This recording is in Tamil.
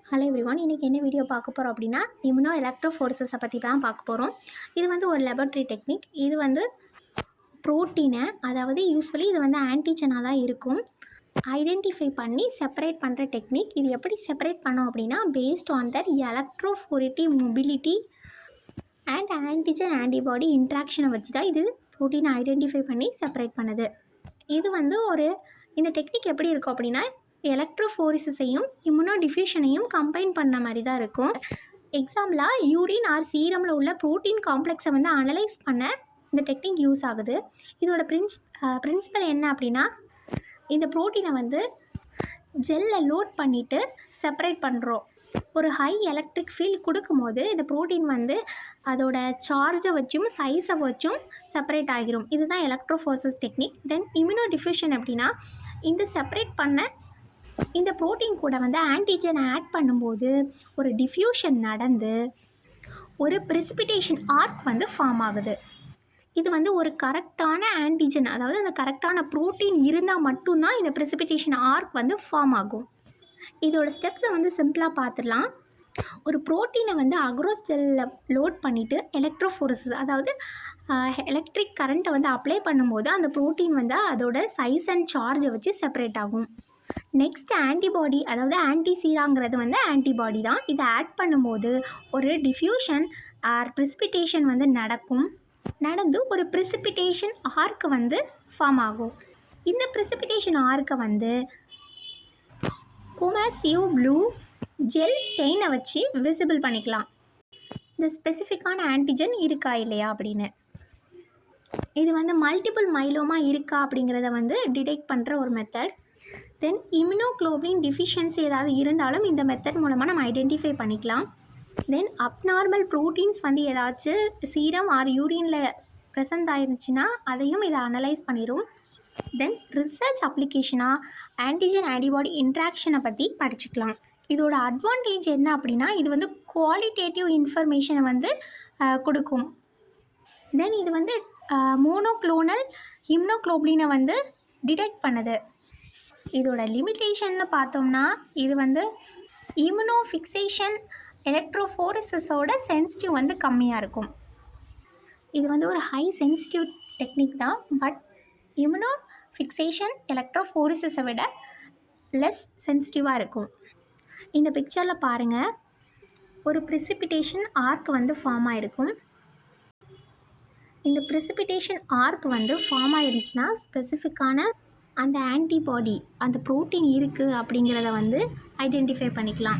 ஹலோ எவ்ரிவான், இன்றைக்கி என்ன வீடியோ பார்க்க போகிறோம் அப்படின்னா இம்யூனோ எலக்ட்ரோஃபோரசிஸை பற்றி தான் பார்க்க போகிறோம். இது வந்து ஒரு லெபர்ட்ரி டெக்னிக். இது வந்து ப்ரோட்டீனை, அதாவது யூஸ்வலி இது வந்து ஆன்டிஜனாக தான் இருக்கும், ஐடென்டிஃபை பண்ணி செப்பரேட் பண்ணுற டெக்னிக். இது எப்படி செப்பரேட் பண்ணோம் அப்படின்னா based on that electrophoretic mobility and antigen antibody இன்ட்ராக்ஷனை வச்சு தான் இது ப்ரோட்டீனை ஐடென்டிஃபை பண்ணி செப்பரேட் பண்ணுது. இது வந்து இந்த டெக்னிக் எப்படி இருக்கும் அப்படின்னா எலக்ட்ரோஃபோரிசிஸையும் இம்யூனோ டிஃப்யூஷனையும் கம்பைன் பண்ண மாதிரி தான் இருக்கும். எக்ஸாம்பிளாக யூரின் ஆர் சீரமில் உள்ள ப்ரோட்டீன் காம்ப்ளெக்ஸை வந்து அனலைஸ் பண்ண இந்த டெக்னிக் யூஸ் ஆகுது. இதோட பிரின்சிபல் என்ன அப்படின்னா, இந்த ப்ரோட்டீனை வந்து ஜெல்லில் லோட் பண்ணிவிட்டு செப்பரேட் பண்ணுறோம். ஒரு ஹை எலக்ட்ரிக் ஃபீல்ட் கொடுக்கும்போது இந்த ப்ரோட்டீன் வந்து அதோட சார்ஜை வச்சும் சைஸை வச்சும் செப்பரேட் ஆகிரும். இதுதான் எலக்ட்ரோஃபோரசிஸ் டெக்னிக். தென் இம்யூனோ டிஃப்யூஷன் அப்படின்னா, இந்த செப்பரேட் பண்ண இந்த ப்ரோட்டீன் கூட வந்து ஆன்டிஜன் ஆட் பண்ணும்போது ஒரு டிஃப்யூஷன் நடந்து ஒரு பிரிசிபிடேஷன் ஆர்க் வந்து ஃபார்ம் ஆகுது. இது வந்து ஒரு கரெக்டான ஆன்டிஜன், அதாவது அந்த கரெக்டான ப்ரோட்டீன் இருந்தால் மட்டும்தான் இந்த பிரிசிபிடேஷன் ஆர்க் வந்து ஃபார்ம் ஆகும். இதோட ஸ்டெப்ஸை வந்து சிம்பிளாக பார்த்துடலாம். ஒரு ப்ரோட்டீனை வந்து அக்ரோஸ் ஜெல்லில் லோட் பண்ணிவிட்டு எலக்ட்ரோஃபோரசிஸ், அதாவது எலக்ட்ரிக் கரண்ட்டை வந்து அப்ளை பண்ணும்போது அந்த ப்ரோட்டீன் வந்து அதோட சைஸ் அண்ட் சார்ஜை வச்சு செப்பரேட் ஆகும். நெக்ஸ்ட் ஆன்டிபாடி, அதாவது ஆன்டிசீராங்கிறது வந்து ஆன்டிபாடி தான். இதை ஆட் பண்ணும்போது ஒரு டிஃப்யூஷன் ஆர் பிரிசிபிடேஷன் வந்து நடந்து ஒரு பிரிசிபிடேஷன் ஆர்க்கு வந்து ஃபார்ம் ஆகும். இந்த பிரிசிபிடேஷன் ஆர்க்கை வந்து கொமர்சிவ் ப்ளூ ஜெல் ஸ்டெயினை வச்சு விசிபிள் பண்ணிக்கலாம், இந்த ஸ்பெசிஃபிக்கான ஆன்டிஜன் இருக்கா இல்லையா அப்படின்னு. இது வந்து மல்டிபிள் மைலோமா இருக்கா அப்படிங்கிறத வந்து டிடெக்ட் பண்ணுற ஒரு மெத்தட். தென் இம்யூனோகுளோபின் டிஃபிஷியன்சி ஏதாவது இருந்தாலும் இந்த மெத்தட் மூலமாக நம்ம ஐடென்டிஃபை பண்ணிக்கலாம். தென் அப்நார்மல் ப்ரோட்டீன்ஸ் வந்து ஏதாச்சும் சீரம் ஆர் யூரினில் ப்ரெசன்ட் ஆயிருந்துச்சுன்னா அதையும் இதை அனலைஸ் பண்ணிடும். தென் ரிசர்ச் அப்ளிகேஷனாக ஆன்டிஜன் ஆன்டிபாடி இன்ட்ராக்ஷனை பற்றி படிச்சுக்கலாம். இதோட அட்வான்டேஜ் என்ன அப்படின்னா, இது வந்து குவாலிட்டேட்டிவ் இன்ஃபர்மேஷனை வந்து கொடுக்கும். தென் இது வந்து மோனோக்ளோனல் ஹிம்னோக்ளோபினை வந்து டிடெக்ட் பண்ணுது. இதோட லிமிட்டேஷன்னு பார்த்தோம்னா, இது வந்து இம்யூனோ ஃபிக்சேஷன் எலக்ட்ரோஃபோரசிஸோட சென்சிட்டிவ் வந்து கம்மியாக இருக்கும். இது வந்து ஒரு ஹை சென்சிட்டிவ் டெக்னிக் தான், பட் இம்யூனோ ஃபிக்சேஷன் எலக்ட்ரோஃபோரசிஸை விட லெஸ் சென்சிட்டிவாக இருக்கும். இந்த பிக்சரில் பாருங்கள், ஒரு பிரிசிபிடேஷன் ஆர்க் வந்து ஃபார்ம் ஆகிருக்கும். இந்த பிரிசிபிடேஷன் ஆர்க் வந்து ஃபார்ம் ஆயிருந்துச்சுன்னா ஸ்பெசிஃபிக்கான அந்த ஆன்டிபாடி, அந்த ப்ரோட்டீன் இருக்குது அப்படிங்கிறத வந்து ஐடென்டிஃபை பண்ணிக்கலாம்.